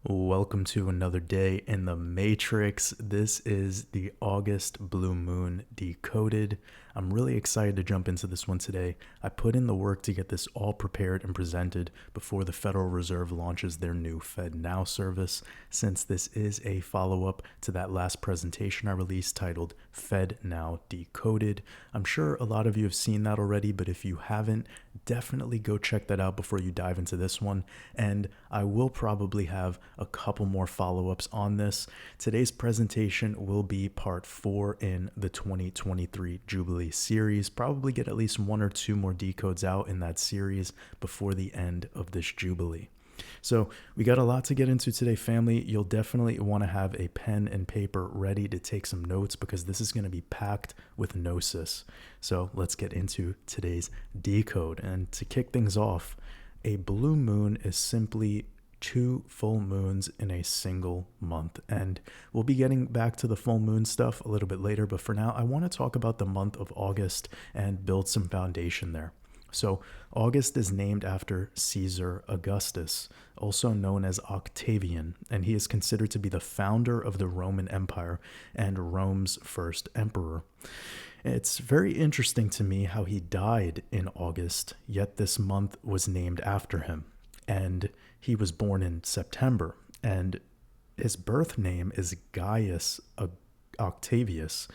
Welcome to another day in the Matrix. This is the August Blue Moon Decoded. I'm really excited to jump into this one today. I put in the work to get this all prepared and presented before the Federal Reserve launches their new FedNow service, since this is a follow-up to that last presentation I released titled FedNow Decoded. I'm sure a lot of you have seen that already, but if you haven't, definitely go check that out before you dive into this one. And I will probably have a couple more follow-ups on this. Today's presentation will be part 4 in the 2023 Jubilee series. Probably get at least 1 or 2 more decodes out in that series before the end of this Jubilee. So we got a lot to get into today, family. You'll definitely want to have a pen and paper ready to take some notes because this is going to be packed with gnosis. So let's get into today's decode. And to kick things off, a blue moon is simply 2 full moons in a single month. And we'll be getting back to the full moon stuff a little bit later, but for now, I want to talk about the month of August and build some foundation there. So August is named after Caesar Augustus, also known as Octavian, and he is considered to be the founder of the Roman Empire and Rome's first emperor. It's very interesting to me how he died in August, yet this month was named after him. And he was born in September, and his birth name is Gaius Octavius,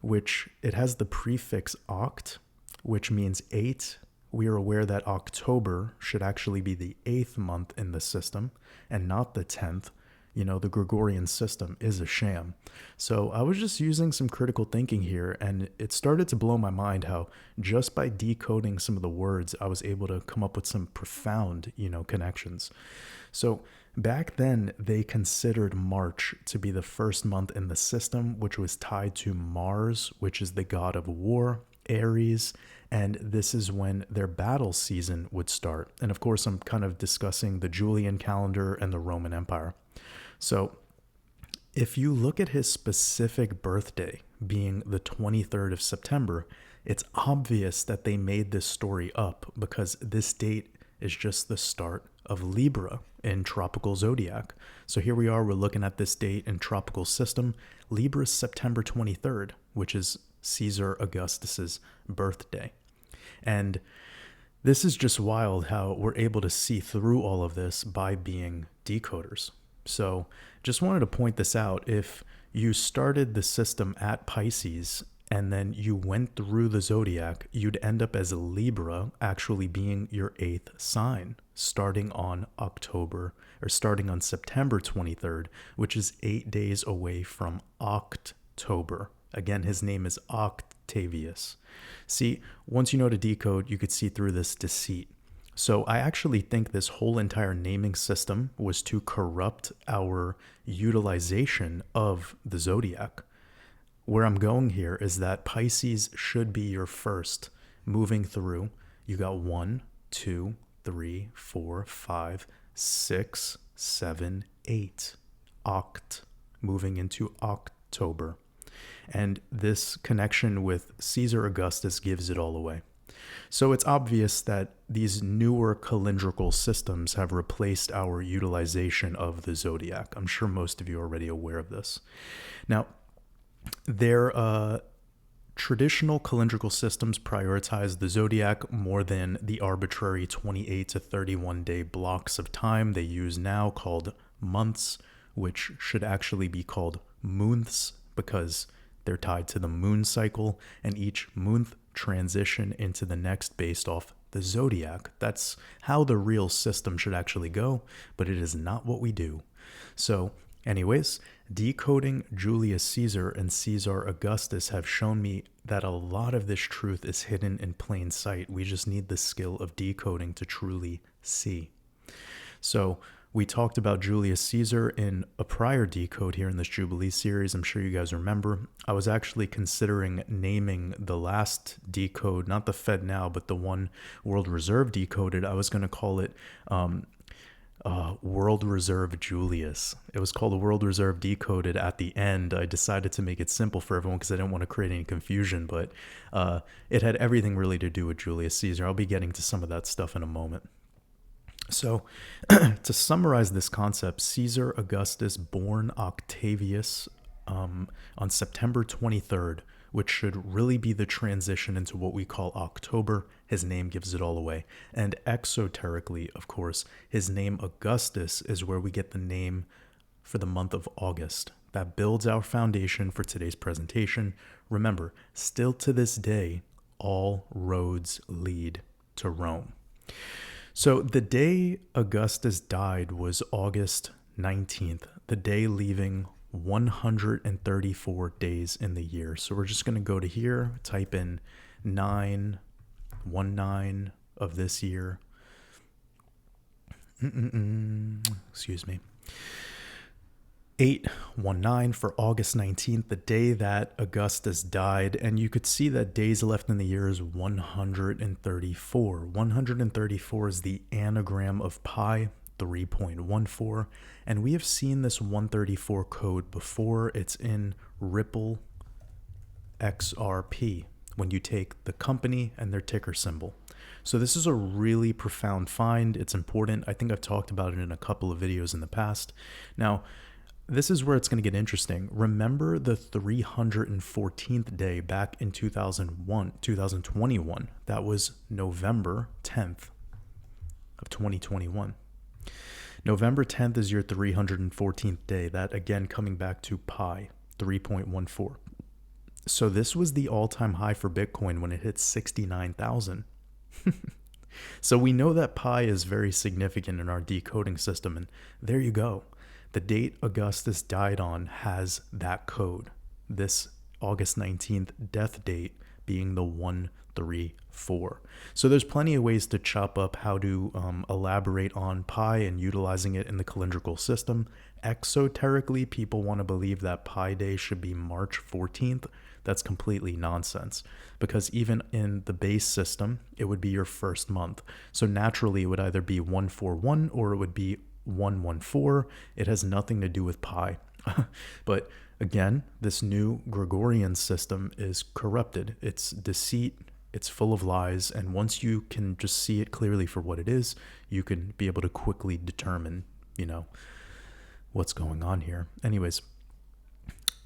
which it has the prefix oct, which means 8. We are aware that October should actually be the 8th month in the system and not the 10th. You know, the Gregorian system is a sham. So I was just using some critical thinking here, and it started to blow my mind how just by decoding some of the words, I was able to come up with some profound, connections. So back then, they considered March to be the first month in the system, which was tied to Mars, which is the god of war, Aries, and this is when their battle season would start. And of course, I'm kind of discussing the Julian calendar and the Roman Empire. So if you look at his specific birthday being the 23rd of September, it's obvious that they made this story up because this date is just the start of Libra in tropical zodiac. So here we are, we're looking at this date in tropical system. Libra is September 23rd, which is Caesar Augustus's birthday. And this is just wild how we're able to see through all of this by being decoders. So just wanted to point this out. If you started the system at Pisces and then you went through the zodiac, you'd end up as a Libra actually being your 8th sign, starting on September 23rd, which is 8 days away from October. Again, his name is Octavius. See, once you know to decode, you could see through this deceit. So I actually think this whole entire naming system was to corrupt our utilization of the zodiac. Where I'm going here is that Pisces should be your first moving through. You got 1, 2, 3, 4, 5, 6, 7, 8. Oct, moving into October. And this connection with Caesar Augustus gives it all away. So it's obvious that these newer calendrical systems have replaced our utilization of the zodiac. I'm sure most of you are already aware of this. Now, their traditional calendrical systems prioritize the zodiac more than the arbitrary 28 to 31 day blocks of time they use now called months, which should actually be called moonths because they're tied to the moon cycle, and each month transition into the next based off the zodiac. That's how the real system should actually go, but it is not what we do. So anyways, decoding Julius Caesar and Caesar Augustus have shown me that a lot of this truth is hidden in plain sight. We just need the skill of decoding to truly see. So we talked about Julius Caesar in a prior decode here in this Jubilee series. I'm sure you guys remember. I was actually considering naming the last decode, not the FedNow, but the one World Reserve decoded. I was going to call it World Reserve Julius. It was called the World Reserve Decoded at the end. I decided to make it simple for everyone because I didn't want to create any confusion, but it had everything really to do with Julius Caesar. I'll be getting to some of that stuff in a moment. So to summarize this concept, Caesar Augustus born Octavius on September 23rd, which should really be the transition into what we call October. His name gives it all away. And exoterically, of course, his name Augustus is where we get the name for the month of August. That builds our foundation for today's presentation. Remember, still to this day, all roads lead to Rome. So the day Augustus died was August 19th, the day leaving 134 days in the year. So we're just going to go to here, type in 919 of this year. Excuse me. 819 for August 19th, the day that Augustus died. And you could see that days left in the year is 134. 134 is the anagram of pi, 3.14. And we have seen this 134 code before. It's in Ripple XRP when you take the company and their ticker symbol. So this is a really profound find. It's important. I think I've talked about it in a couple of videos in the past. Now, this is where it's going to get interesting. Remember the 314th day back in 2021. That was November 10th of 2021. November 10th is your 314th day. That again coming back to pi, 3.14. So this was the all-time high for Bitcoin when it hit 69,000. So we know that pi is very significant in our decoding system. And there you go. The date Augustus died on has that code. This August 19th death date being the 134. So there's plenty of ways to chop up how to elaborate on pi and utilizing it in the calendrical system. Exoterically, people want to believe that pi day should be March 14th. That's completely nonsense, because even in the base system, it would be your first month. So naturally, it would either be 141 or it would be 114. It has nothing to do with pi. But again, this new Gregorian system is corrupted. It's deceit. It's full of lies. And once you can just see it clearly for what it is, you can be able to quickly determine, what's going on here. Anyways,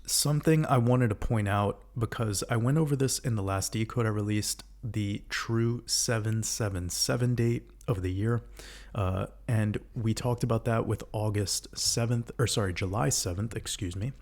something I wanted to point out, because I went over this in the last decode I released, the true 777 date of the year. And we talked about that with July 7th, excuse me.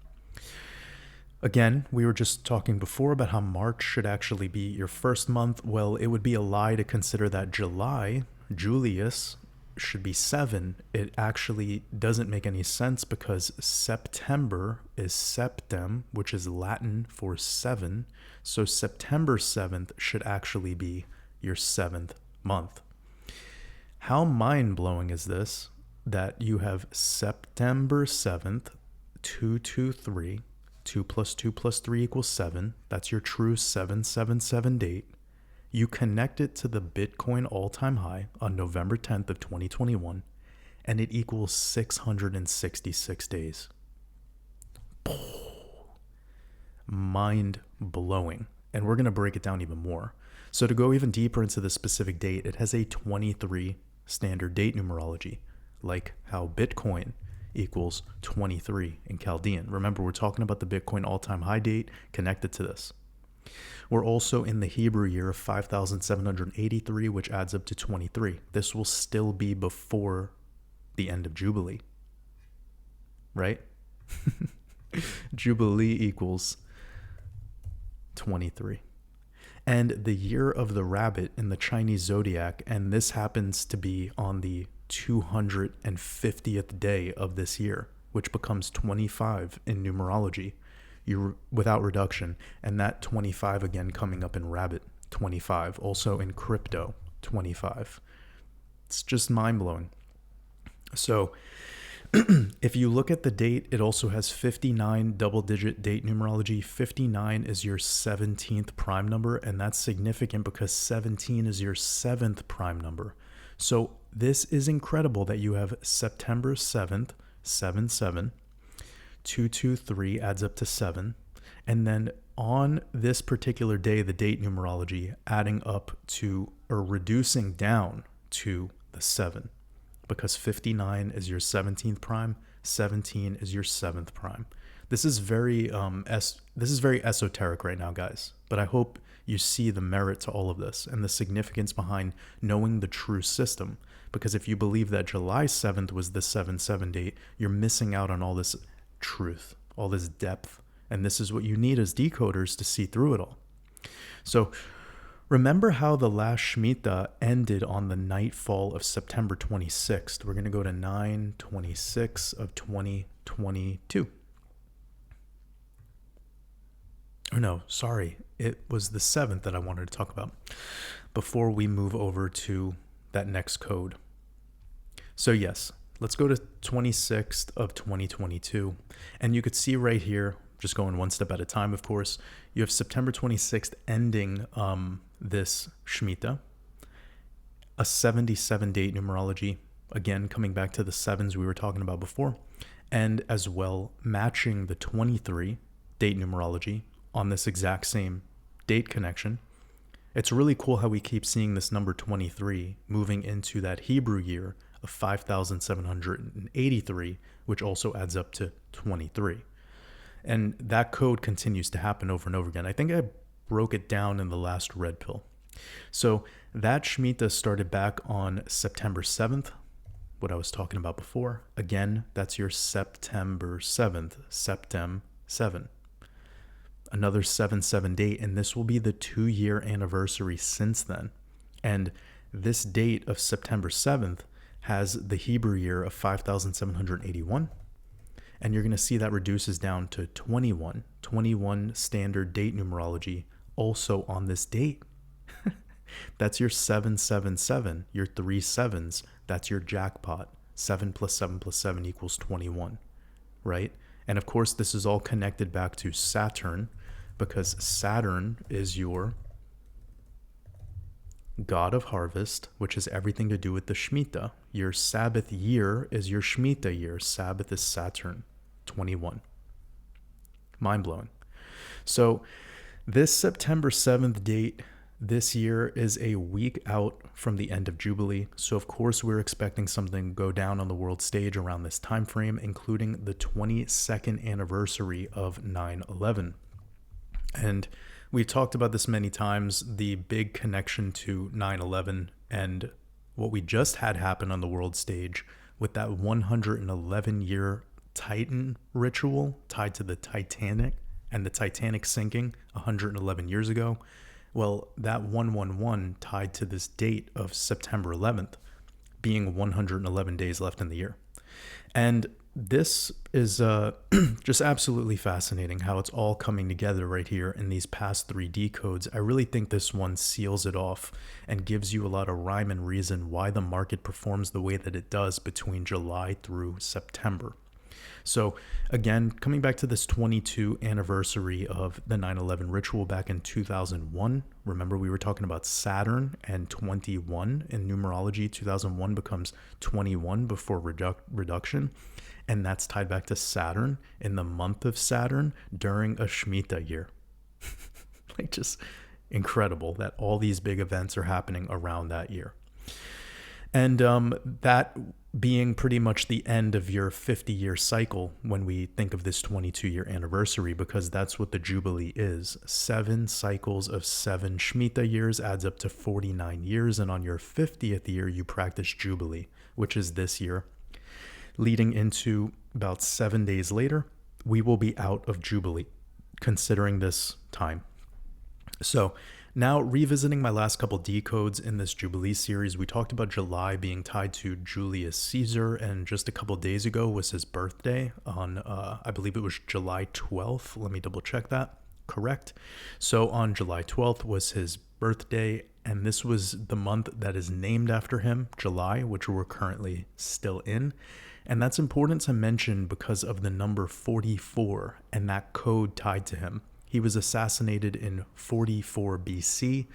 Again, we were just talking before about how March should actually be your first month. Well, it would be a lie to consider that Julius, should be 7. It actually doesn't make any sense, because September is septem, which is Latin for 7. So September 7th should actually be your 7th month. How mind-blowing is this that you have September 7th, 223, 2 plus 2 plus 3 equals 7. That's your true 777 date. You connect it to the Bitcoin all-time high on November 10th of 2021, and it equals 666 days. Mind-blowing. And we're going to break it down even more. So to go even deeper into the specific date, it has a 23 standard date numerology, like how Bitcoin equals 23 in Chaldean. Remember, we're talking about the Bitcoin all-time high date connected to this. We're also in the Hebrew year of 5,783, which adds up to 23. This will still be before the end of Jubilee, right? Jubilee equals 23. And the year of the rabbit in the Chinese zodiac, and this happens to be on the 250th day of this year, which becomes 25 in numerology, without reduction. And that 25 again coming up in rabbit, 25, also in crypto, 25. It's just mind-blowing. So if you look at the date, it also has 59 double-digit date numerology. 59 is your 17th prime number, and that's significant because 17 is your 7th prime number. So this is incredible that you have September 7th, 77, 223 adds up to 7, and then on this particular day, the date numerology adding up to, or reducing down to, the 7. because 59 is your 17th prime, 17 is your 7th prime. This is very esoteric right now, guys, but I hope you see the merit to all of this and the significance behind knowing the true system. Because if you believe that July 7th was the 7/7 date, you're missing out on all this truth, all this depth, and this is what you need as decoders to see through it all. So remember how the last Shemitah ended on the nightfall of September 26th. We're going to go to 9/26 of 2022. Or no, sorry. It was the 7th that I wanted to talk about before we move over to that next code. So yes, let's go to 26th of 2022. And you could see right here, just going one step at a time, of course, you have September 26th ending this Shemitah, a 77 date numerology, again, coming back to the sevens we were talking about before, and as well matching the 23 date numerology on this exact same date connection. It's really cool how we keep seeing this number 23 moving into that Hebrew year of 5,783, which also adds up to 23. And that code continues to happen over and over again. I think I broke it down in the last red pill. So that Shemitah started back on September 7th, what I was talking about before. Again, that's your September 7th, Septem 7. Another 7/7 date, and this will be the 2-year anniversary since then. And this date of September 7th has the Hebrew year of 5,781. And you're going to see that reduces down to 21 standard date numerology also on this date. That's your 777, your 3 sevens. That's your jackpot. 7 plus 7 plus 7 equals 21, right? And of course, this is all connected back to Saturn, because Saturn is your god of harvest, which has everything to do with the Shemitah. Your Sabbath year is your Shemitah year. Sabbath is Saturn, 21. Mind-blowing. So this September 7th date this year is a week out from the end of Jubilee. So of course we're expecting something to go down on the world stage around this time frame, including the 22nd anniversary of 9/11. And we've talked about this many times, the big connection to 9/11 and what we just had happen on the world stage with that 111-year Titan ritual tied to the Titanic and the Titanic sinking 111 years ago. Well, that 111 tied to this date of September 11th being 111 days left in the year. And this is just absolutely fascinating how it's all coming together right here in these past 3 decodes. I really think this one seals it off and gives you a lot of rhyme and reason why the market performs the way that it does between July through September. So again, coming back to this 22 anniversary of the 9/11 ritual back in 2001, remember we were talking about Saturn and 21 in numerology. 2001 becomes 21 before reduction. And that's tied back to Saturn in the month of Saturn during a Shemitah year. Like, just incredible that all these big events are happening around that year. And that being pretty much the end of your 50-year cycle when we think of this 22-year anniversary, because that's what the Jubilee is. 7 cycles of 7 Shemitah years adds up to 49 years. And on your 50th year, you practice Jubilee, which is this year. Leading into about 7 days later, we will be out of Jubilee, considering this time. So now revisiting my last couple decodes in this Jubilee series, we talked about July being tied to Julius Caesar, and just a couple days ago was his birthday on, I believe it was July 12th. Let me double check that. Correct. So on July 12th was his birthday, and this was the month that is named after him, July, which we're currently still in. And that's important to mention because of the number 44 and that code tied to him. He was assassinated in 44 BC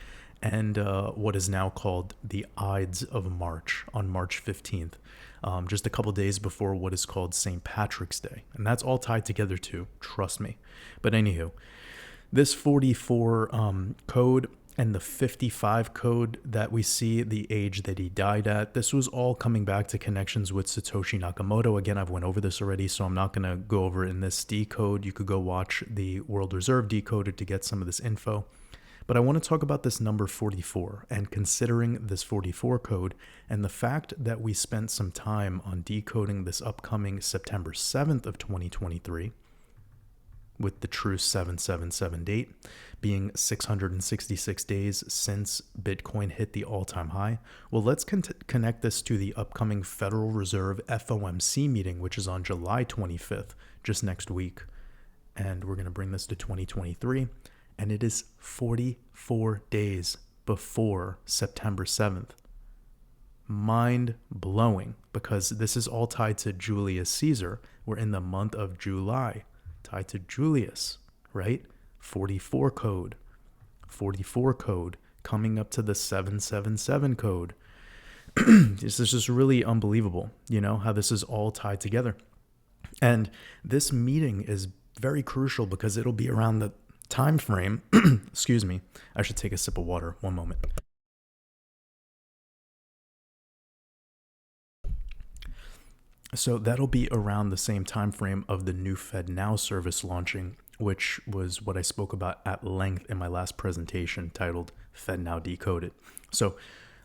and what is now called the Ides of March on March 15th, just a couple days before what is called St. Patrick's Day. And that's all tied together too, trust me. But anywho, this 44 code and the 55 code that we see, the age that he died at, this was all coming back to connections with Satoshi Nakamoto. Again, I've went over this already, so I'm not going to go over it in this decode. You could go watch the World Reserve Decoded to get some of this info. But I want to talk about this number 44 and considering this 44 code and the fact that we spent some time on decoding this upcoming September 7th of 2023 with the true 777 date being 666 days since Bitcoin hit the all-time high. Well, let's connect this to the upcoming Federal Reserve FOMC meeting, which is on July 25th, just next week. And we're going to bring this to 2023. And it is 44 days before September 7th. Mind blowing, because this is all tied to Julius Caesar. We're in the month of July, tied to Julius, right? 44 code coming up to the 777 code. This is just really unbelievable, you know, how this is all tied together. And this meeting is very crucial because it'll be around the time frame. Excuse me, I should take a sip of water. One moment. So that'll be around the same time frame of the new FedNow service launching, which was what I spoke about at length in my last presentation titled FedNow Decoded. So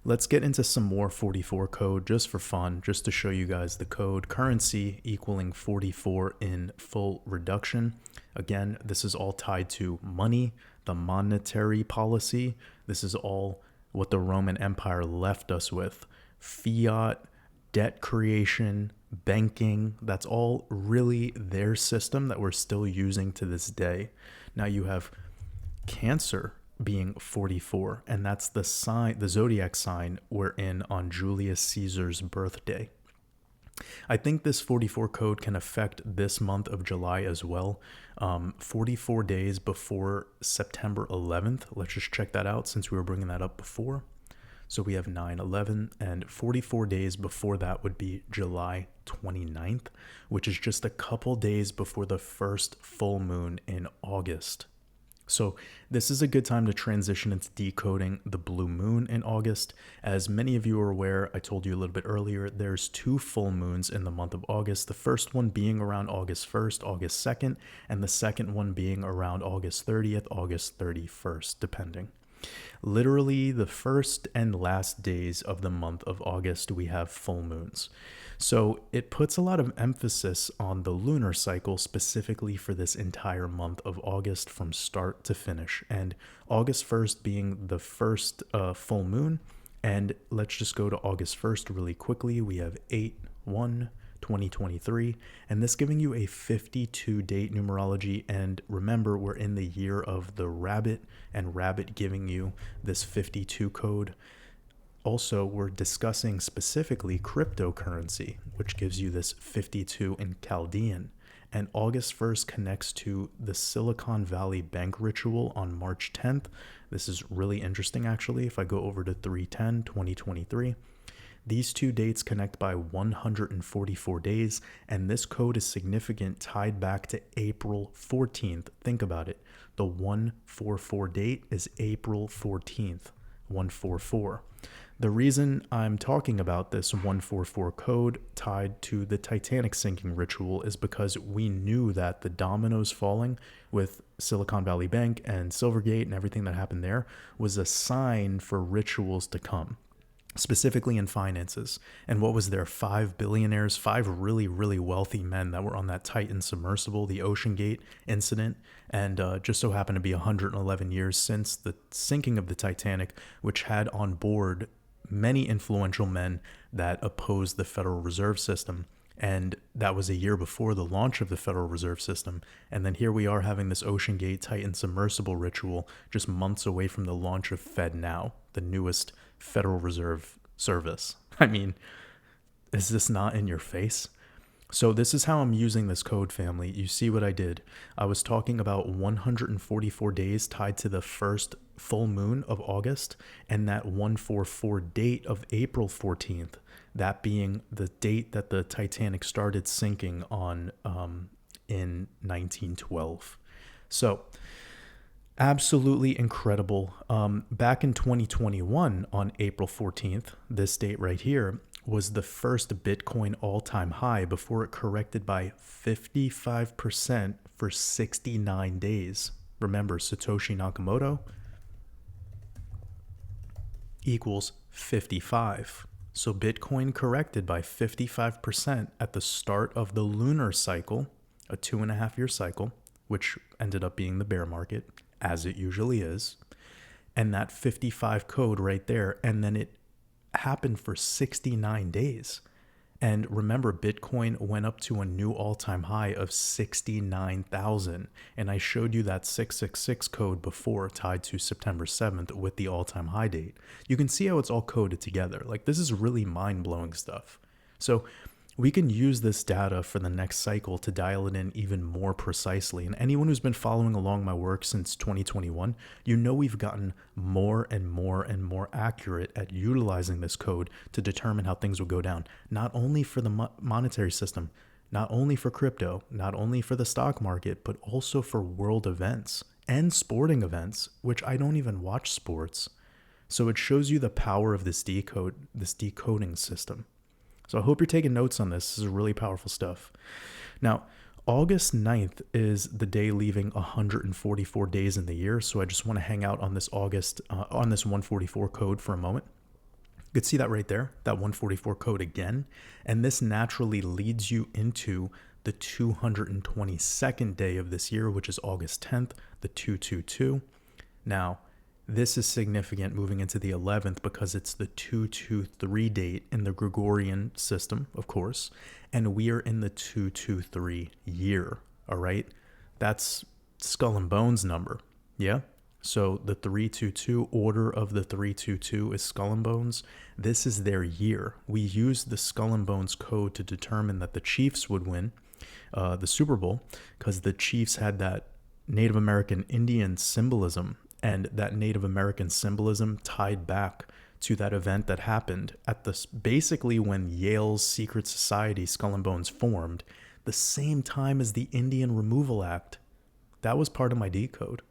let's get into some more 44 code just for fun, just to show you guys the code. Currency equaling 44 in full reduction. Again, this is all tied to money, the monetary policy. This is all what the Roman Empire left us with. Fiat, debt creation, banking, that's all really their system that we're still using to this day. Now you have Cancer being 44, and that's the sign, the zodiac sign we're in on Julius Caesar's birthday. I think this 44 code can affect this month of July as well. 44 days before September 11th. Let's just check that out since we were bringing that up before. So we have 9/11, and 44 days before that would be July 29th, which is just a couple days before the first full moon in August. So this is a good time to transition into decoding the blue moon in August. As many of you are aware, I told you a little bit earlier, there's 2 full moons in the month of August. The first one being around August 1st, August 2nd, and the second one being around August 30th, August 31st, depending. Literally the first and last days of the month of August, we have full moons. So it puts a lot of emphasis on the lunar cycle specifically for this entire month of August from start to finish. And August 1st being the first full moon. And let's just go to August 1st really quickly. We have 8/1/2023, and this giving you a 52 date numerology. And remember, we're in the year of the rabbit, and rabbit giving you this 52 code. Also, we're discussing specifically cryptocurrency, which gives you this 52 in Chaldean. And August 1st connects to the Silicon Valley Bank ritual on March 10th. This is really interesting, actually. If I go over to 3/10/2023, these two dates connect by 144 days, and this code is significant, tied back to April 14th. Think about it. The 144 date is April 14th, 144. The reason I'm talking about this 144 code tied to the Titanic sinking ritual is because we knew that the dominoes falling with Silicon Valley Bank and Silvergate and everything that happened there was a sign for rituals to come, specifically in finances. And what was there? 5 billionaires, 5 really, really wealthy men that were on that Titan submersible, the Ocean Gate incident. And just so happened to be 111 years since the sinking of the Titanic, which had on board many influential men that opposed the Federal Reserve System. And that was a year before the launch of the Federal Reserve System. And then here we are having this Ocean Gate Titan submersible ritual just months away from the launch of FedNow, the newest Federal Reserve service. I mean, is this not in your face? So this is how I'm using this code, family. You see what I did. I was talking about 144 days tied to the first full moon of August, and that 144 date of April 14th, that being the date that the Titanic started sinking on in 1912. So Absolutely incredible. Back in 2021, on April 14th, this date right here was the first Bitcoin all-time high before it corrected by 55% for 69 days. Remember, Satoshi Nakamoto equals 55. So Bitcoin corrected by 55% at the start of the lunar cycle, a 2.5 year cycle, which ended up being the bear market, as it usually is. And that 55 code right there. And then it happened for 69 days. And remember, Bitcoin went up to a new all-time high of 69,000. And I showed you that 666 code before, tied to September 7th with the all-time high date. You can see how it's all coded together. Like, this is really mind-blowing stuff. So we can use this data for the next cycle to dial it in even more precisely. And anyone who's been following along my work since 2021, you know we've gotten more and more and more accurate at utilizing this code to determine how things will go down, not only for the monetary system, not only for crypto, not only for the stock market, but also for world events and sporting events, which I don't even watch sports. So it shows you the power of this decoding system. So I hope you're taking notes on this. This is really powerful stuff. Now, August 9th is the day leaving 144 days in the year. So I just want to hang out on this on this 144 code for a moment. You could see that right there, that 144 code again. And this naturally leads you into the 222nd day of this year, which is August 10th, the 222. Now, this is significant moving into the 11th because it's the 223 date in the Gregorian system, of course, and we are in the 223 year, all right? That's Skull and Bones number, yeah? So the 322, order of the 322 is Skull and Bones. This is their year. We used the Skull and Bones code to determine that the Chiefs would win the Super Bowl because the Chiefs had that Native American Indian symbolism. And that Native American symbolism tied back to that event that happened at basically when Yale's secret society, Skull and Bones, formed, the same time as the Indian Removal Act. That was part of my decode.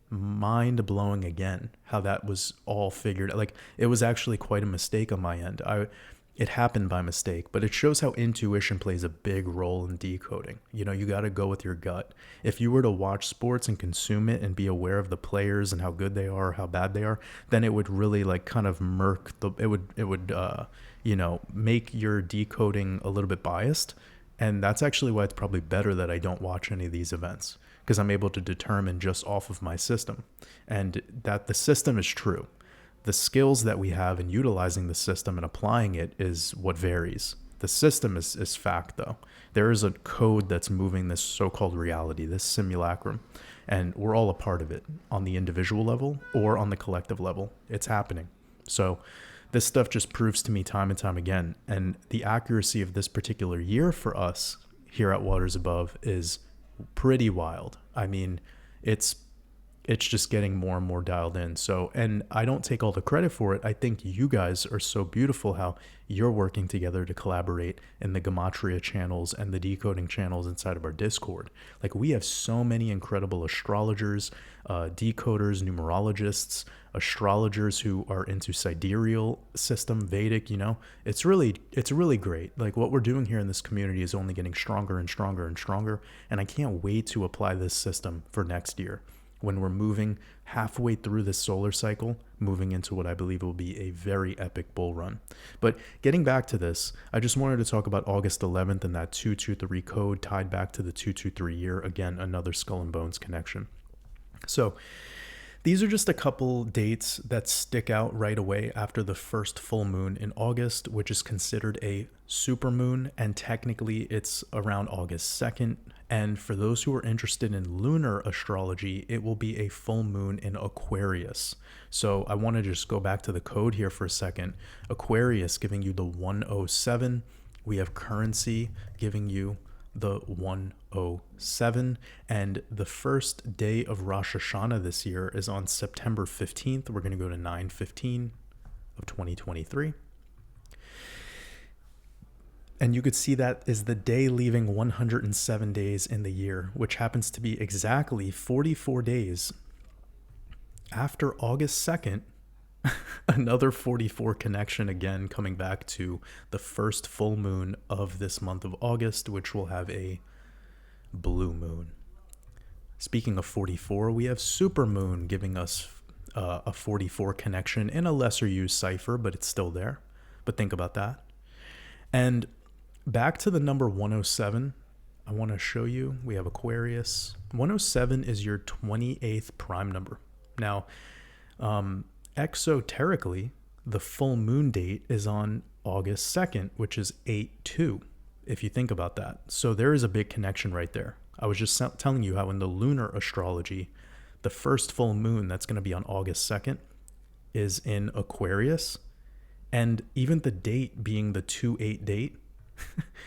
Mind blowing again, how that was all figured. Like, it was actually quite a mistake on my end. It happened by mistake, but it shows how intuition plays a big role in decoding. You know, you got to go with your gut. If you were to watch sports and consume it and be aware of the players and how good they are, how bad they are, then it would really like kind of it would make your decoding a little bit biased. And that's actually why it's probably better that I don't watch any of these events, because I'm able to determine just off of my system and that the system is true. The skills that we have in utilizing the system and applying it is what varies. The system is fact, though. There is a code that's moving this so-called reality, this simulacrum, and we're all a part of it on the individual level or on the collective level. It's happening. So this stuff just proves to me time and time again. And the accuracy of this particular year for us here at Waters Above is pretty wild. I mean, it's just getting more and more dialed in. So, and I don't take all the credit for it. I think you guys are so beautiful how you're working together to collaborate in the Gematria channels and the decoding channels inside of our Discord. Like, we have so many incredible astrologers, decoders, numerologists, astrologers who are into sidereal system, Vedic, it's really great. Like, what we're doing here in this community is only getting stronger and stronger and stronger. And I can't wait to apply this system for next year, when we're moving halfway through this solar cycle, moving into what I believe will be a very epic bull run. But getting back to this, I just wanted to talk about August 11th and that 223 code tied back to the 223 year. Again, another Skull and Bones connection. So these are just a couple dates that stick out right away after the first full moon in August, which is considered a supermoon, and technically it's around August 2nd. And for those who are interested in lunar astrology, it will be a full moon in Aquarius. So I want to just go back to the code here for a second. Aquarius giving you the 107. We have currency giving you the 107, and the first day of Rosh Hashanah this year is on September 15th. We're going to go to 9/15 of 2023. And you could see that is the day leaving 107 days in the year, which happens to be exactly 44 days After August 2nd, another 44 connection again, coming back to the first full moon of this month of August, which will have a blue moon. Speaking of 44, we have supermoon giving us a 44 connection in a lesser used cipher, but it's still there. But think about that. And back to the number 107, I want to show you, we have Aquarius. 107 is your 28th prime number. Now, exoterically, the full moon date is on August 2nd, which is 8/2, if you think about that. So there is a big connection right there. I was just telling you how in the lunar astrology, the first full moon that's going to be on August 2nd is in Aquarius. And even the date being the 2/8 date,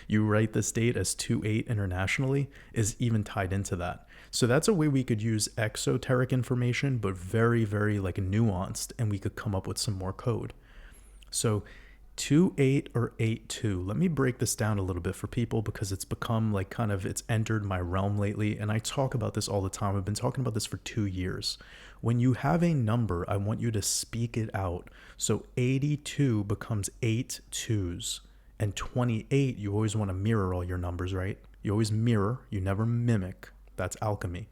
you write this date as 2/8 internationally, is even tied into that. So that's a way we could use exoteric information, but very, very like nuanced, and we could come up with some more code. So 2/8 or 8/2. Let me break this down a little bit for people because it's become like kind of, it's entered my realm lately. And I talk about this all the time. I've been talking about this for 2 years. When you have a number, I want you to speak it out. So 82 becomes 8 2s. And 28, you always want to mirror all your numbers, right? You always mirror, you never mimic. That's alchemy.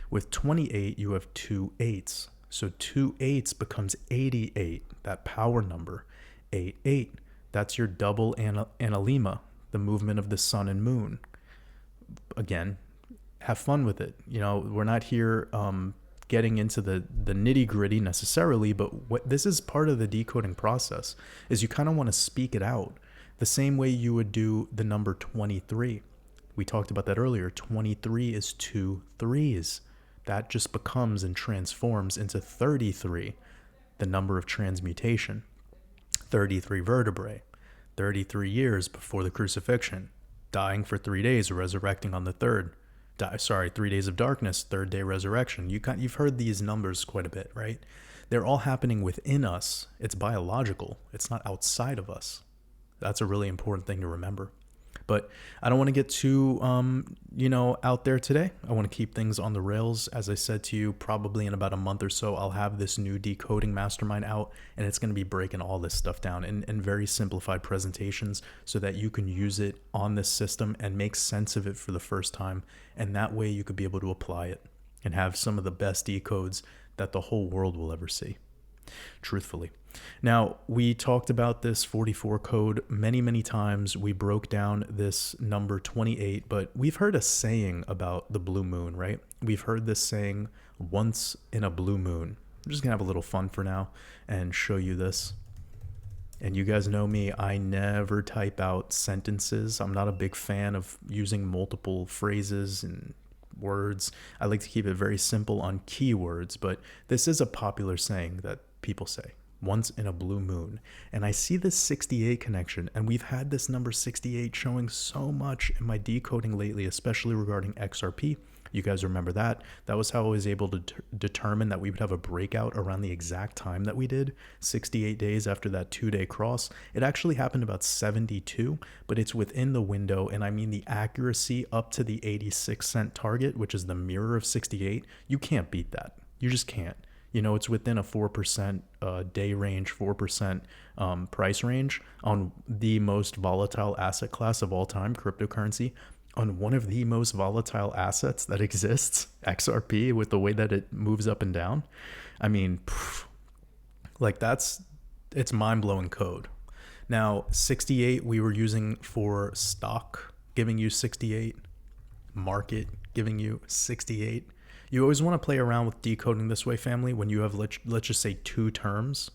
With 28, you have 2 8s. So 2 8s becomes 88, that power number. 8/8, that's your double analemma, the movement of the sun and moon. Again, have fun with it. You know, we're not here getting into the nitty gritty necessarily, but what this is part of the decoding process is you kind of want to speak it out the same way you would do the number 23. We talked about that earlier. 23 is 2 3s. That just becomes and transforms into 33, the number of transmutation. 33 vertebrae, 33 years before the crucifixion, dying for 3 days, resurrecting on the third. 3 days of darkness, third day resurrection. You've heard these numbers quite a bit, right? They're all happening within us. It's biological. It's not outside of us. That's a really important thing to remember. But I don't want to get too, out there today. I want to keep things on the rails. As I said to you, probably in about a month or so, I'll have this new decoding mastermind out, and it's going to be breaking all this stuff down in very simplified presentations so that you can use it on this system and make sense of it for the first time. And that way you could be able to apply it and have some of the best decodes that the whole world will ever see, truthfully. Now, we talked about this 44 code many, many times. We broke down this number 28, but we've heard a saying about the blue moon, right? We've heard this saying, once in a blue moon. I'm just gonna have a little fun for now and show you this. And you guys know me, I never type out sentences. I'm not a big fan of using multiple phrases and words. I like to keep it very simple on keywords, but this is a popular saying that people say. Once in a blue moon. And I see this 68 connection, and we've had this number 68 showing so much in my decoding lately, especially regarding XRP. You guys remember that? That was how I was able to determine that we would have a breakout around the exact time that we did, 68 days after that 2-day cross. It actually happened about 72, but it's within the window, and I mean the accuracy up to the 86-cent target, which is the mirror of 68. You can't beat that. You just can't. You know, it's within a 4% day range, 4% price range on the most volatile asset class of all time, cryptocurrency, on one of the most volatile assets that exists, XRP, with the way that it moves up and down. I mean, it's mind-blowing code. Now, 68 we were using for stock, giving you 68, market giving you 68. You always want to play around with decoding this way, family. When you have, let's just say 2 terms.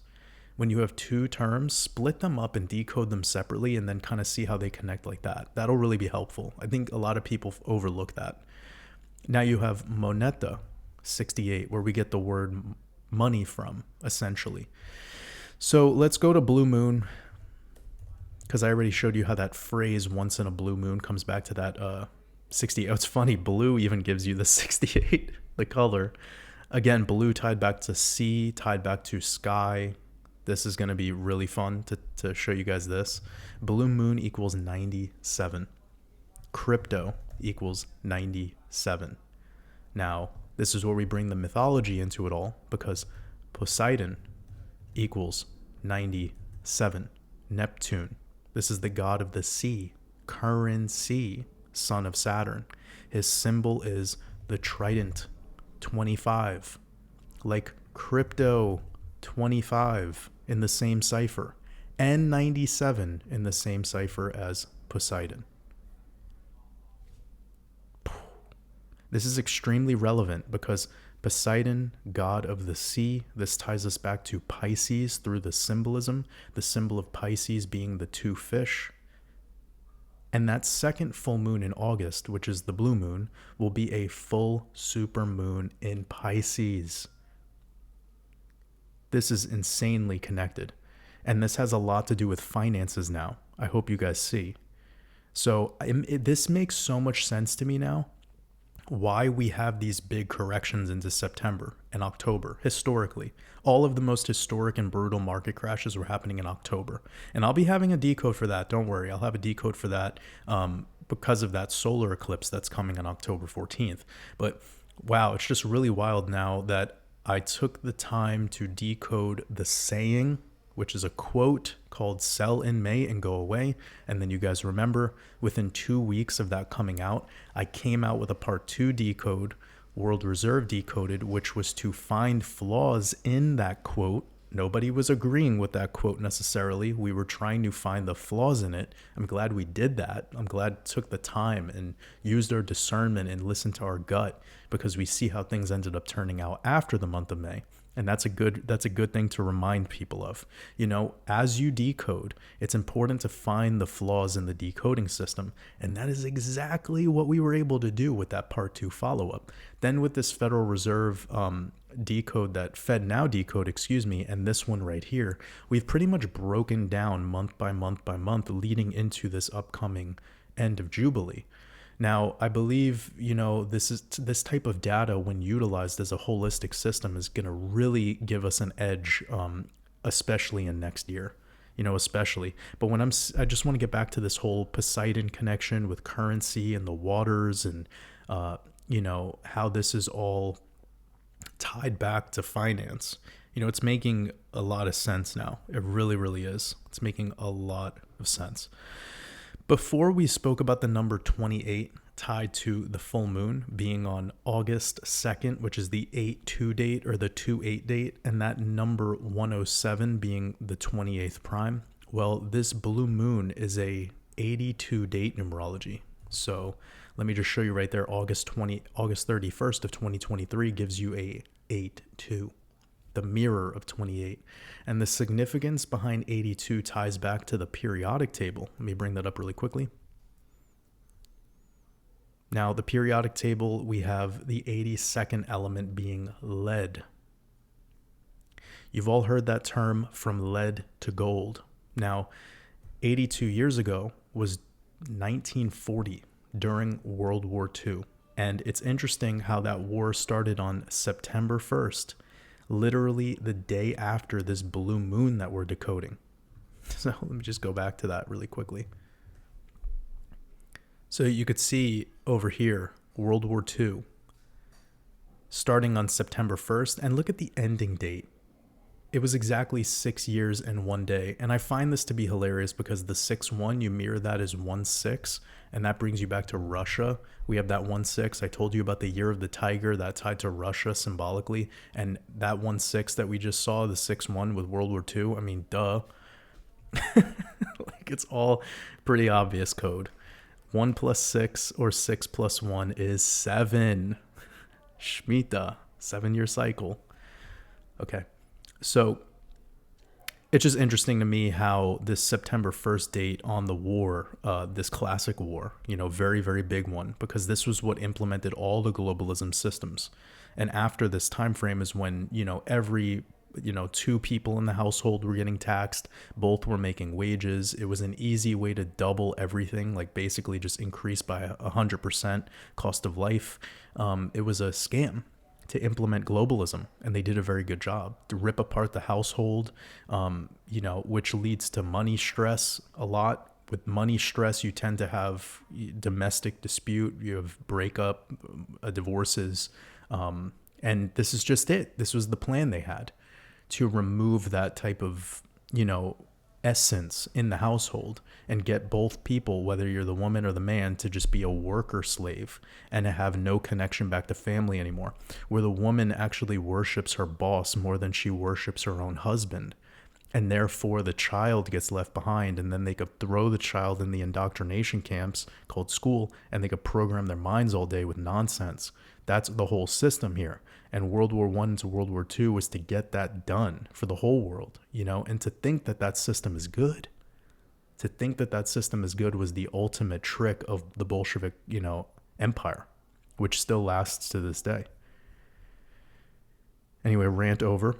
When you have 2 terms, split them up and decode them separately and then kind of see how they connect like that. That'll really be helpful. I think a lot of people overlook that. Now you have moneta, 68, where we get the word money from, essentially. So let's go to blue moon, because I already showed you how that phrase once in a blue moon comes back to that 68. Oh, it's funny, blue even gives you the 68, the color. Again, blue tied back to sea, tied back to sky. This is going to be really fun to show you guys this. Blue moon equals 97. Crypto equals 97. Now, This is where we bring the mythology into it all, because Poseidon equals 97. Neptune, this is the god of the sea, currency, son of Saturn. His symbol is the trident, 25, like crypto, 25 in the same cipher, and 97 in the same cipher as Poseidon. This is extremely relevant because Poseidon, god of the sea, this ties us back to Pisces through the symbolism, the symbol of Pisces being the two fish. And that second full moon in August, which is the blue moon, will be a full super moon in Pisces. This is insanely connected. And this has a lot to do with finances now. I hope you guys see. So this makes so much sense to me now. Why we have these big corrections into September and October. Historically, all of the most historic and brutal market crashes were happening in October. And I'll be having a decode for that. Don't worry. I'll have a decode for that because of that solar eclipse that's coming on October 14th. But wow, it's just really wild now that I took the time to decode the saying, which is a quote called "sell in May and go away." And then you guys remember, within 2 weeks of that coming out, I came out with a part 2 decode, World Reserve Decoded, which was to find flaws in that quote. Nobody was agreeing with that quote necessarily. We were trying to find the flaws in it. I'm glad we did that. I'm glad it took the time and used our discernment and listened to our gut, because we see how things ended up turning out after the month of May. And that's a good thing to remind people of. You know, as you decode, it's important to find the flaws in the decoding system. And that is exactly what we were able to do with that part 2 follow-up. Then with this Federal Reserve decode, that FedNow decode, and this one right here, we've pretty much broken down month by month by month leading into this upcoming end of Jubilee. Now, I believe, you know, this type of data, when utilized as a holistic system, is going to really give us an edge, especially in next year, you know, especially. But I just want to get back to this whole Poseidon connection with currency and the waters and, you know, how this is all tied back to finance. You know, it's making a lot of sense now. It really, really is. It's making a lot of sense. Before, we spoke about the number 28 tied to the full moon being on August 2nd, which is the 8-2 date or the 2-8 date, and that number 107 being the 28th prime. Well, this blue moon is a 82 date numerology. So let me just show you right there. August 31st of 2023 gives you a 8-2. The mirror of 28. And the significance behind 82 ties back to the periodic table. Let me bring that up really quickly. Now, the periodic table, we have the 82nd element being lead. You've all heard that term, from lead to gold. Now, 82 years ago was 1940, during World War II. And it's interesting how that war started on September 1st, literally the day after this blue moon that we're decoding. So let me just go back to that really quickly. So you could see over here, World War II, starting on September 1st, and look at the ending date. It was exactly 6 years and 1 day. And I find this to be hilarious because the 6-1, you mirror that as 1-6, and that brings you back to Russia. We have that 1-6. I told you about the year of the tiger, that tied to Russia symbolically. And that 1-6 that we just saw, the 6-1 with World War II, I mean, duh. Like, it's all pretty obvious code. 1 + 6 or 6 + 1 is 7. Shemitah, 7-year cycle. Okay. So it's just interesting to me how this September 1st date on the war, this classic war, you know, very, very big one, because this was what implemented all the globalism systems. And after this time frame is when, you know, every, you know, 2 people in the household were getting taxed. Both were making wages. It was an easy way to double everything, like basically just increase by 100% cost of life. It was a scam to implement globalism, and they did a very good job to rip apart the household, you know, which leads to money stress a lot. With money stress, you tend to have domestic dispute, you have breakup, divorces, And this is just it. This was the plan they had, to remove that type of, essence in the household and get both people, whether you're the woman or the man, to just be a worker slave and to have no connection back to family anymore, where the woman actually worships her boss more than she worships her own husband. And therefore the child gets left behind, and then they could throw the child in the indoctrination camps called school, and they could program their minds all day with nonsense. That's the whole system here. And World War I to World War II was to get that done for the whole world, and to think that that system is good. To think that that system is good was the ultimate trick of the Bolshevik, empire, which still lasts to this day. Anyway, rant over.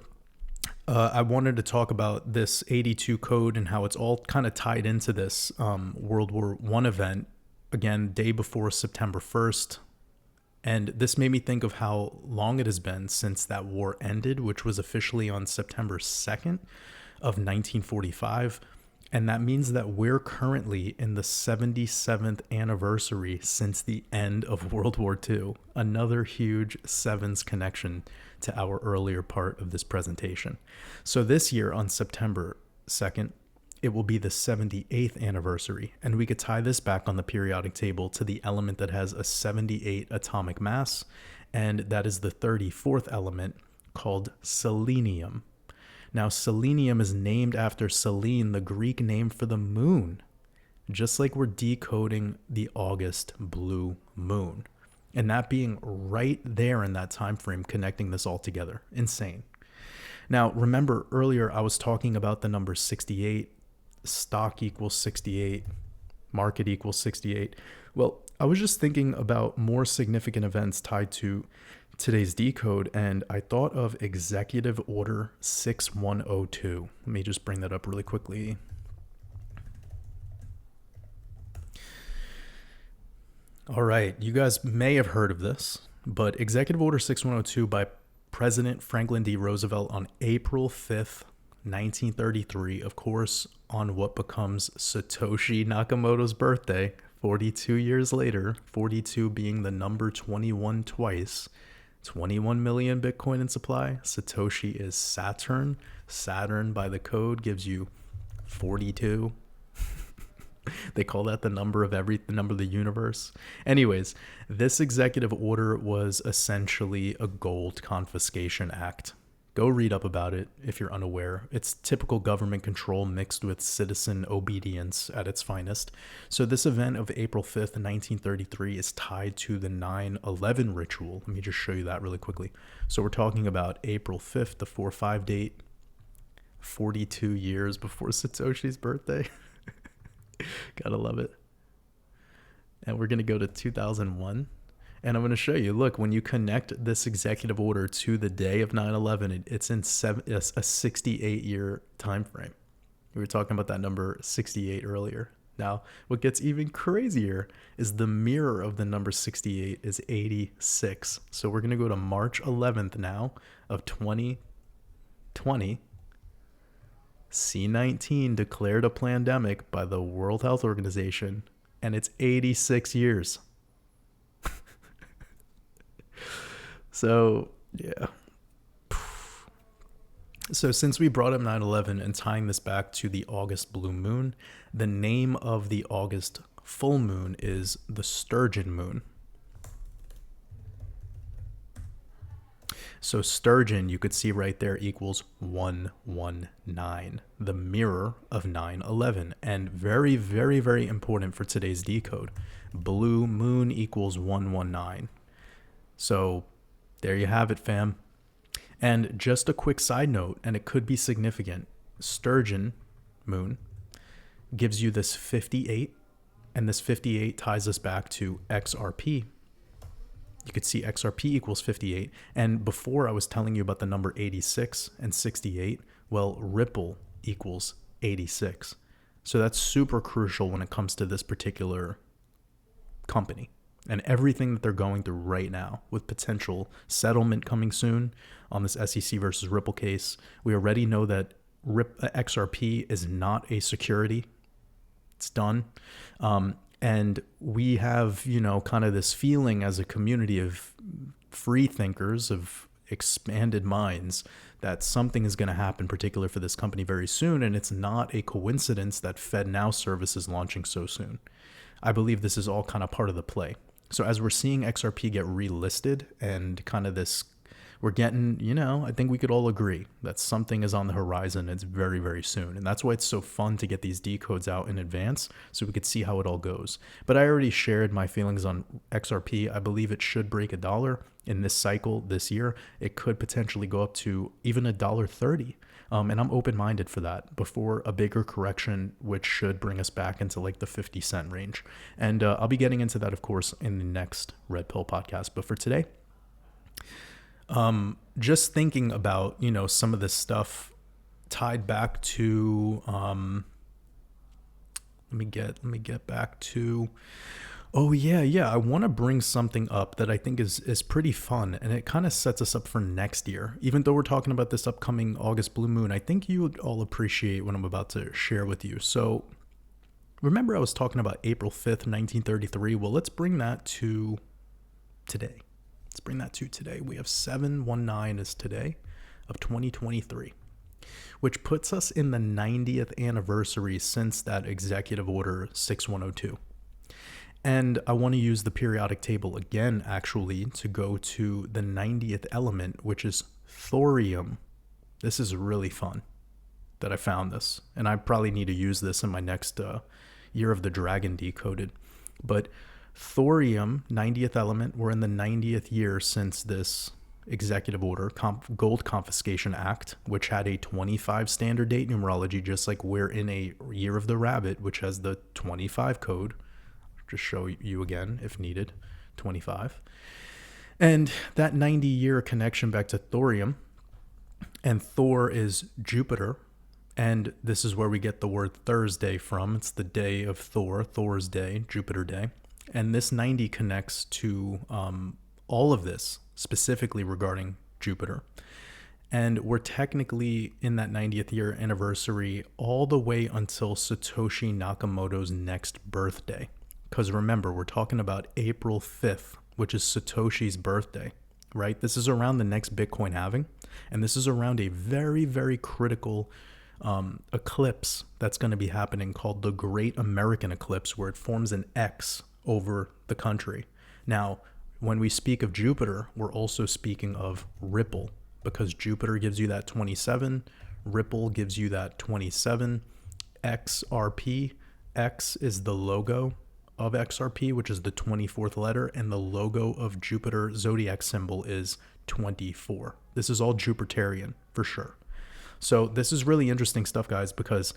I wanted to talk about this 82 code and how it's all kind of tied into this World War I event, again, day before September 1st. And this made me think of how long it has been since that war ended, which was officially on September 2nd of 1945. And that means that we're currently in the 77th anniversary since the end of World War II. Another huge sevens connection to our earlier part of this presentation. So this year on September 2nd, it will be the 78th anniversary, and we could tie this back on the periodic table to the element that has a 78 atomic mass, and that is the 34th element, called selenium. Now, selenium is named after Selene, the Greek name for the moon, just like we're decoding the August blue moon, and that being right there in that time frame, connecting this all together. Insane. Now, remember earlier I was talking about the number 68, stock equals 68, market equals 68. Well, I was just thinking about more significant events tied to today's decode, and I thought of Executive Order 6102. Let me just bring that up really quickly. All right, you guys may have heard of this, but Executive Order 6102 by President Franklin D. Roosevelt on April 5th, 1933, of course, on what becomes Satoshi Nakamoto's birthday, 42 years later, 42 being the number 21 twice, 21 million Bitcoin in supply. Satoshi is Saturn. Saturn by the code gives you 42. They call that the number of the number of the universe. Anyways, this executive order was essentially a gold confiscation act. Go read up about it if you're unaware. It's typical government control mixed with citizen obedience at its finest. So this event of April 5th, 1933 is tied to the 9/11 ritual. Let me just show you that really quickly. So we're talking about April 5th, the 4/5 date, 42 years before Satoshi's birthday. Gotta love it. And we're going to go to 2001. And I'm going to show you, look, when you connect this executive order to the day of 9/11, it's in a 68-year time frame. We were talking about that number 68 earlier. Now, what gets even crazier is the mirror of the number 68 is 86. So we're going to go to March 11th now of 2020. C-19 declared a pandemic by the World Health Organization, and it's 86 years. So, yeah. So since we brought up 9/11 and tying this back to the August blue moon, the name of the August full moon is the Sturgeon moon. So Sturgeon, you could see right there, equals 119, the mirror of 9/11. And very, very, very important for today's decode. Blue moon equals 119. So there you have it, fam. And just a quick side note, and it could be significant. Sturgeon moon gives you this 58, and this 58 ties us back to XRP. You could see XRP equals 58. And before I was telling you about the number 86 and 68, well, Ripple equals 86. So that's super crucial when it comes to this particular company and everything that they're going through right now with potential settlement coming soon on this SEC versus Ripple case. We already know that XRP is not a security. It's done. And we have, kind of this feeling as a community of free thinkers of expanded minds that something is going to happen, particular for this company very soon. And it's not a coincidence that FedNow service is launching so soon. I believe this is all kind of part of the play. So as we're seeing XRP get relisted and kind of this, we're getting, I think we could all agree that something is on the horizon. It's very, very soon. And that's why it's so fun to get these decodes out in advance so we could see how it all goes. But I already shared my feelings on XRP. I believe it should break $1 in this cycle this year. It could potentially go up to even $1.30. And I'm open-minded for that before a bigger correction, which should bring us back into like the 50-cent range. And I'll be getting into that, of course, in the next Red Pill podcast. But for today, just thinking about, some of this stuff tied back to, let me get back to, I want to bring something up that I think is pretty fun, and it kind of sets us up for next year. Even though we're talking about this upcoming August blue moon, I think you would all appreciate what I'm about to share with you. So remember I was talking about April 5th, 1933. Well, let's bring that to today. We have 7/19 is today of 2023, which puts us in the 90th anniversary since that executive order 6102. And I want to use the periodic table again, actually, to go to the 90th element, which is thorium. This is really fun that I found this, and I probably need to use this in my next Year of the Dragon Decoded. But thorium, 90th element, we're in the 90th year since this executive order, Gold Confiscation Act, which had a 25 standard date numerology, just like we're in a Year of the Rabbit, which has the 25 code. Just show you again if needed, 25. And that 90-year connection back to thorium, and Thor is Jupiter, and this is where we get the word Thursday from. It's the day of Thor, Thor's day, Jupiter day. And this 90 connects to all of this, specifically regarding Jupiter. And we're technically in that 90th year anniversary all the way until Satoshi Nakamoto's next birthday. Because remember, we're talking about April 5th, which is Satoshi's birthday, right? This is around the next Bitcoin halving. And this is around a very, very critical eclipse that's going to be happening called the Great American Eclipse, where it forms an X over the country. Now, when we speak of Jupiter, we're also speaking of Ripple, because Jupiter gives you that 27, Ripple gives you that 27, XRP, X is the logo of XRP, which is the 24th letter, and the logo of Jupiter zodiac symbol is 24. This is all Jupiterian for sure. So this is really interesting stuff, guys, because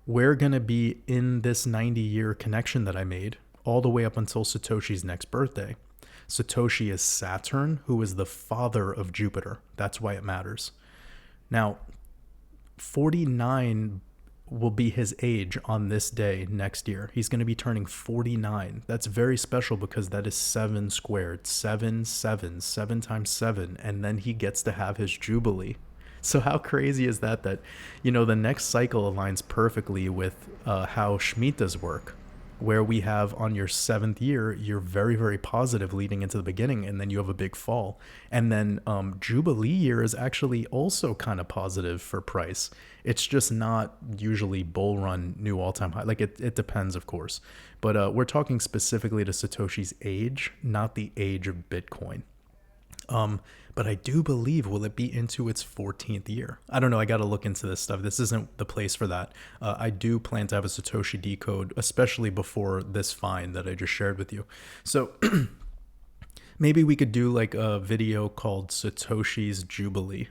we're going to be in this 90-year connection that I made all the way up until Satoshi's next birthday. Satoshi is Saturn, who is the father of Jupiter. That's why it matters. Now, 49 will be his age on this day next year. He's going to be turning 49. That's very special because that is 7 squared. 7 times 7. And then he gets to have his Jubilee. So how crazy is that, the next cycle aligns perfectly with how Shemitahs work, where we have on your 7th year, you're very, very positive leading into the beginning, and then you have a big fall. And then Jubilee year is actually also kind of positive for price. It's just not usually bull run new all-time high. Like it depends, of course. But we're talking specifically to Satoshi's age, not the age of Bitcoin. But I do believe, will it be into its 14th year? I don't know. I got to look into this stuff. This isn't the place for that. I do plan to have a Satoshi decode, especially before this find that I just shared with you. So maybe we could do like a video called Satoshi's Jubilee.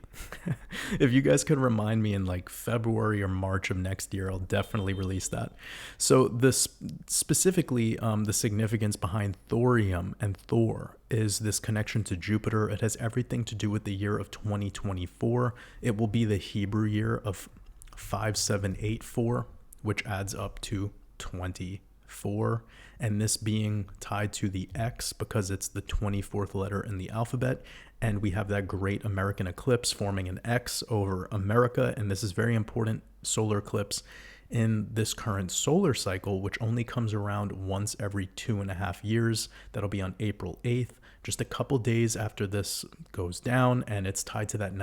If you guys could remind me in like February or March of next year, I'll definitely release that. So this specifically, the significance behind thorium and Thor is this connection to Jupiter. It has everything to do with the year of 2024. It will be the Hebrew year of 5784, which adds up to 24. And this being tied to the X because it's the 24th letter in the alphabet. And we have that great American eclipse forming an X over America. And this is very important. Solar eclipse in this current solar cycle, which only comes around once every 2.5 years. That'll be on April 8th, just a couple days after this goes down, and it's tied to that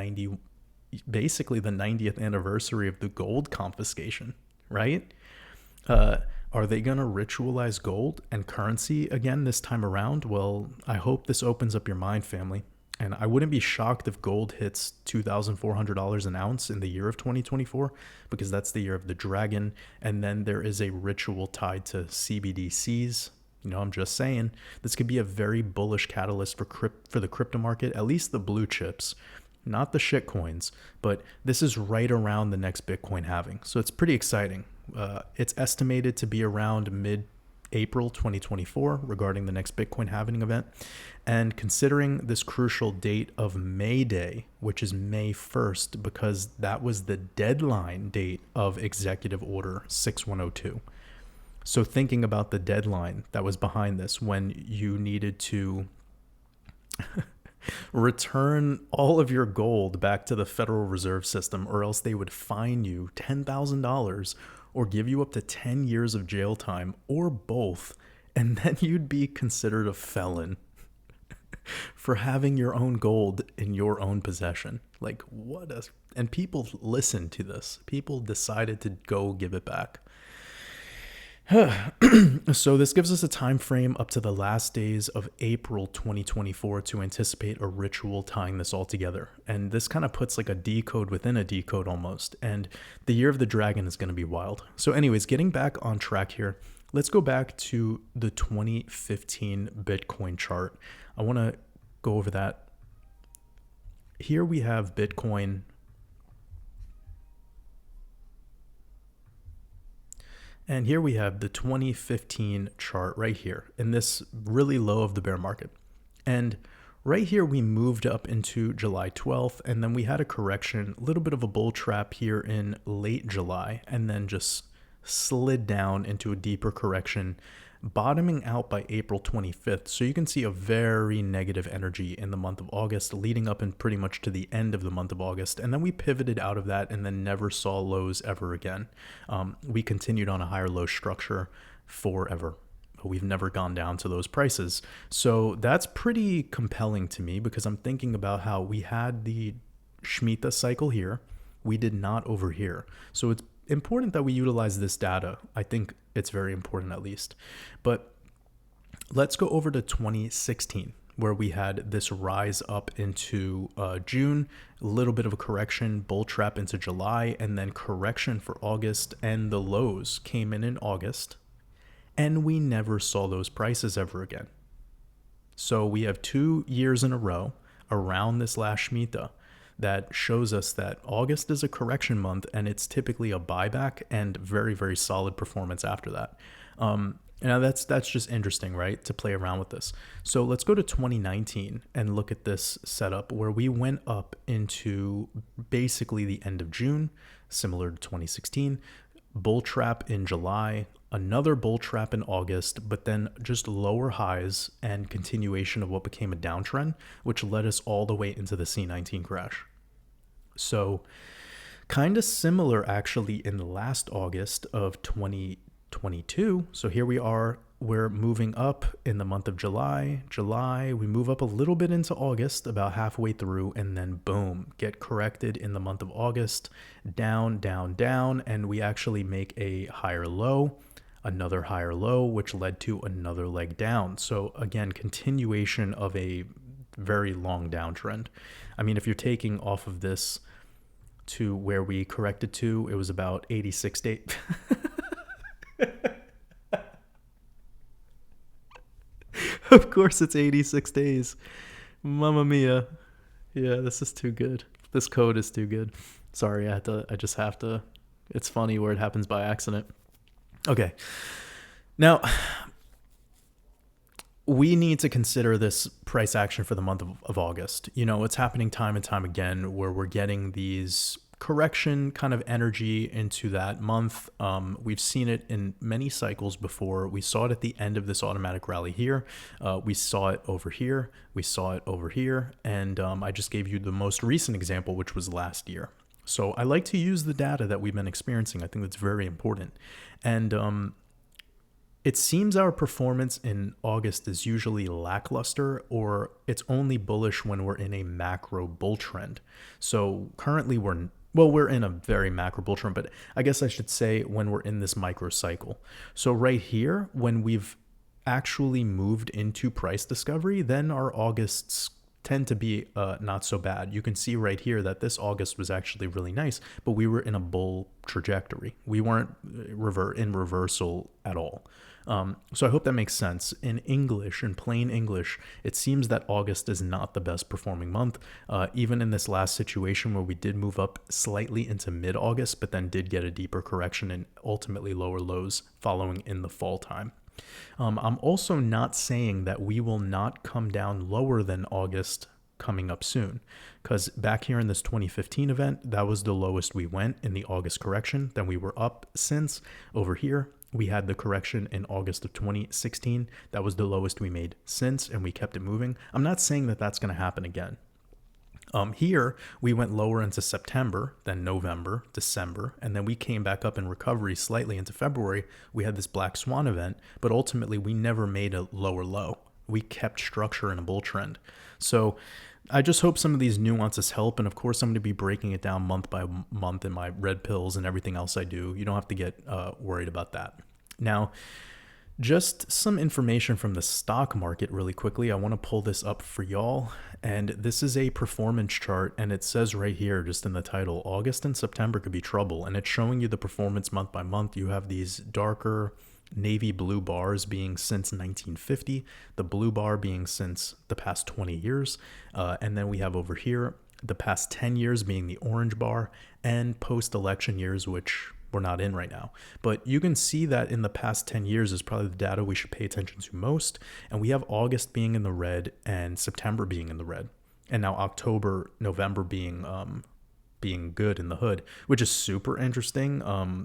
basically the 90th anniversary of the gold confiscation, right? Are they going to ritualize gold and currency again this time around? Well, I hope this opens up your mind, family. And I wouldn't be shocked if gold hits $2,400 an ounce in the year of 2024, because that's the year of the dragon. And then there is a ritual tied to CBDCs. I'm just saying, this could be a very bullish catalyst for the crypto market, at least the blue chips, not the shit coins. But this is right around the next Bitcoin halving. So it's pretty exciting. It's estimated to be around mid-April 2024 regarding the next Bitcoin halving event. And considering this crucial date of May Day, which is May 1st, because that was the deadline date of Executive Order 6102. So thinking about the deadline that was behind this, when you needed to return all of your gold back to the Federal Reserve System, or else they would fine you $10,000 or give you up to 10 years of jail time, or both, and then you'd be considered a felon for having your own gold in your own possession. Like, and people listened to this. People decided to go give it back. So this gives us a time frame up to the last days of April 2024 to anticipate a ritual tying this all together. And this kind of puts like a decode within a decode almost. And the year of the dragon is going to be wild. So anyways, getting back on track here, let's go back to the 2015 Bitcoin chart. I want to go over that. Here we have Bitcoin. And here we have the 2015 chart right here in this really low of the bear market. And right here, we moved up into July 12th, and then we had a correction, a little bit of a bull trap here in late July, and then just slid down into a deeper correction, bottoming out by April 25th. So you can see a very negative energy in the month of August, leading up and pretty much to the end of the month of August. And then we pivoted out of that and then never saw lows ever again. We continued on a higher low structure forever. We've never gone down to those prices. So that's pretty compelling to me, because I'm thinking about how we had the Shemitah cycle here. We did not over here. So it's important that we utilize this data. I think it's very important, at least. But let's go over to 2016, where we had this rise up into June, a little bit of a correction, bull trap into July, and then correction for August, and the lows came in August, and we never saw those prices ever again. So we have 2 years in a row around this last Shemitah that shows us that August is a correction month, and it's typically a buyback and very, very solid performance after that. Now that's just interesting, right? To play around with this. So let's go to 2019 and look at this setup where we went up into basically the end of June, similar to 2016, bull trap in July, another bull trap in August, but then just lower highs and continuation of what became a downtrend, which led us all the way into the C19 crash. So kind of similar actually in the last August of 2022. So here we are, we're moving up in the month of July, we move up a little bit into August, about halfway through, and then boom, get corrected in the month of August, down, down, down, and we actually make a higher low, another higher low, which led to another leg down. So again, continuation of a very long downtrend. I mean, if you're taking off of this to where we corrected to, it was about 86 days. Of course it's 86 days. Mamma mia. Yeah, this is too good. This code is too good. Sorry, I just have to. It's funny where it happens by accident. Okay. Now, we need to consider this price action for the month of August. You know, it's happening time and time again where we're getting these correction kind of energy into that month. We've seen it in many cycles before. We saw it at the end of this automatic rally here. We saw it over here. We saw it over here. And I just gave you the most recent example, which was last year. So I like to use the data that we've been experiencing. I think that's very important. And it seems our performance in August is usually lackluster, or it's only bullish when we're in a macro bull trend. So currently we're in a very macro bull trend, but I guess I should say when we're in this micro cycle. So right here, when we've actually moved into price discovery, then our Augusts tend to be not so bad. You can see right here that this August was actually really nice, but we were in a bull trajectory. We weren't in reversal at all. So I hope that makes sense. In English, in plain English, it seems that August is not the best performing month. Even in this last situation where we did move up slightly into mid-August, but then did get a deeper correction and ultimately lower lows following in the fall time. I'm also not saying that we will not come down lower than August coming up soon, because back here in this 2015 event, that was the lowest we went in the August correction. Then we were up since. Over here, we had the correction in August of 2016. That was the lowest we made since, and we kept it moving. I'm not saying that that's going to happen again. Here, we went lower into September, then November, December, and then we came back up in recovery slightly into February. We had this black swan event, but ultimately we never made a lower low. We kept structure in a bull trend. So I just hope some of these nuances help. And of course, I'm going to be breaking it down month by month in my red pills and everything else I do. You don't have to get worried about that. Now, just some information from the stock market really quickly. I want to pull this up for y'all. And this is a performance chart. And it says right here, just in the title, August and September could be trouble. And it's showing you the performance month by month. You have these darker navy blue bars being since 1950, the blue bar being since the past 20 years. And then we have over here the past 10 years being the orange bar, and post-election years, which we're not in right now. But you can see that in the past 10 years is probably the data we should pay attention to most. And we have August being in the red and September being in the red. And now October, November being good in the hood, which is super interesting.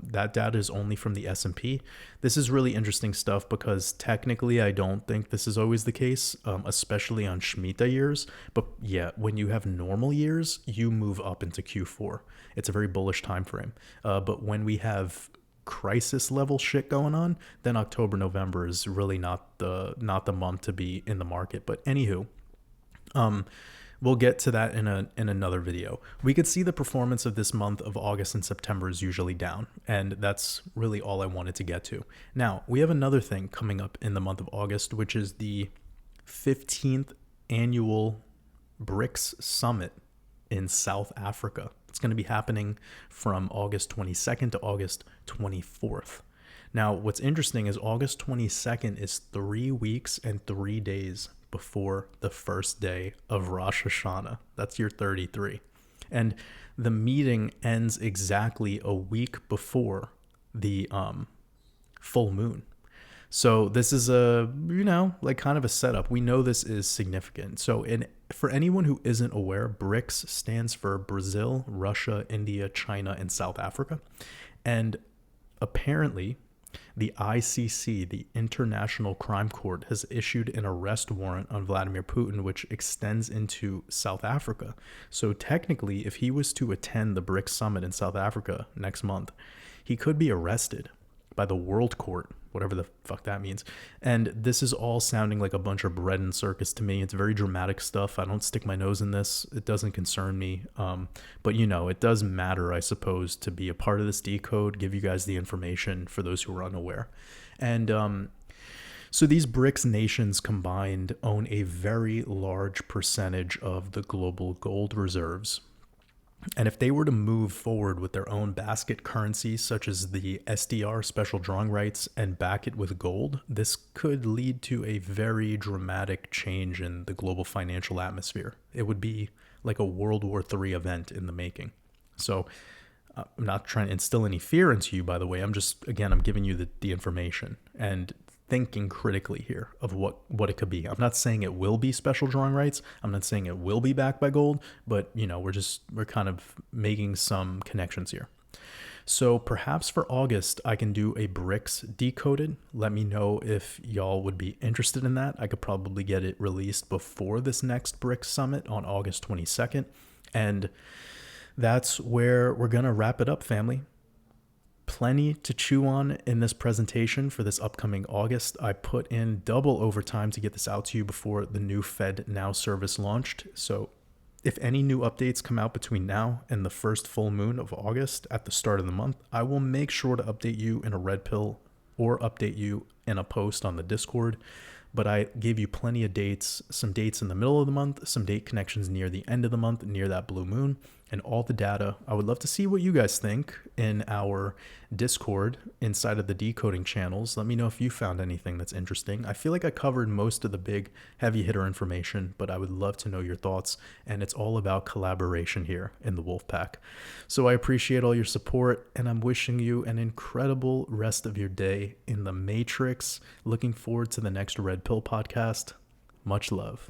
That data is only from the S&P. This is really interesting stuff because technically I don't think this is always the case, especially on Shemitah years. But yeah, when you have normal years, you move up into Q4. It's a very bullish time frame. But when we have crisis level shit going on, then October, November is really not the month to be in the market. But anywho, we'll get to that in another video. We could see the performance of this month of August and September is usually down, and that's really all I wanted to get to. Now, we have another thing coming up in the month of August, which is the 15th annual BRICS Summit in South Africa. It's going to be happening from August 22nd to August 24th. Now, what's interesting is August 22nd is 3 weeks and 3 days before the first day of Rosh Hashanah. That's your 33. And the meeting ends exactly a week before the full moon. So this is kind of a setup. We know this is significant. So for anyone who isn't aware, BRICS stands for Brazil, Russia, India, China, and South Africa. And apparently, the ICC, the International Crime Court, has issued an arrest warrant on Vladimir Putin, which extends into South Africa. So technically, if he was to attend the BRICS Summit in South Africa next month, he could be arrested by the World Court, whatever the fuck that means. And this is all sounding like a bunch of bread and circus to me. It's very dramatic stuff. I don't stick my nose in this. It doesn't concern me. But, it does matter, I suppose, to be a part of this Decode, give you guys the information for those who are unaware. And so these BRICS nations combined own a very large percentage of the global gold reserves. And if they were to move forward with their own basket currencies, such as the SDR, special drawing rights, and back it with gold, this could lead to a very dramatic change in the global financial atmosphere. It would be like a World War III event in the making. So I'm not trying to instill any fear into you, by the way. I'm giving you the information and thinking critically here of what it could be. I'm not saying it will be special drawing rights. I'm not saying it will be backed by gold, but we're kind of making some connections here. So perhaps for August, I can do a BRICS Decoded. Let me know if y'all would be interested in that. I could probably get it released before this next BRICS Summit on August 22nd. And that's where we're going to wrap it up, family. Plenty to chew on in this presentation for this upcoming August. I put in double overtime to get this out to you before the new FedNow service launched. So if any new updates come out between now and the first full moon of August at the start of the month, I will make sure to update you in a red pill or update you in a post on the Discord. But I gave you plenty of dates, some dates in the middle of the month, some date connections near the end of the month, near that blue moon, and all the data. I would love to see what you guys think in our Discord inside of the decoding channels. Let me know if you found anything that's interesting. I feel like I covered most of the big heavy hitter information, but I would love to know your thoughts. And it's all about collaboration here in the Wolfpack. So I appreciate all your support, and I'm wishing you an incredible rest of your day in the Matrix. Looking forward to the next Red Pill podcast. Much love.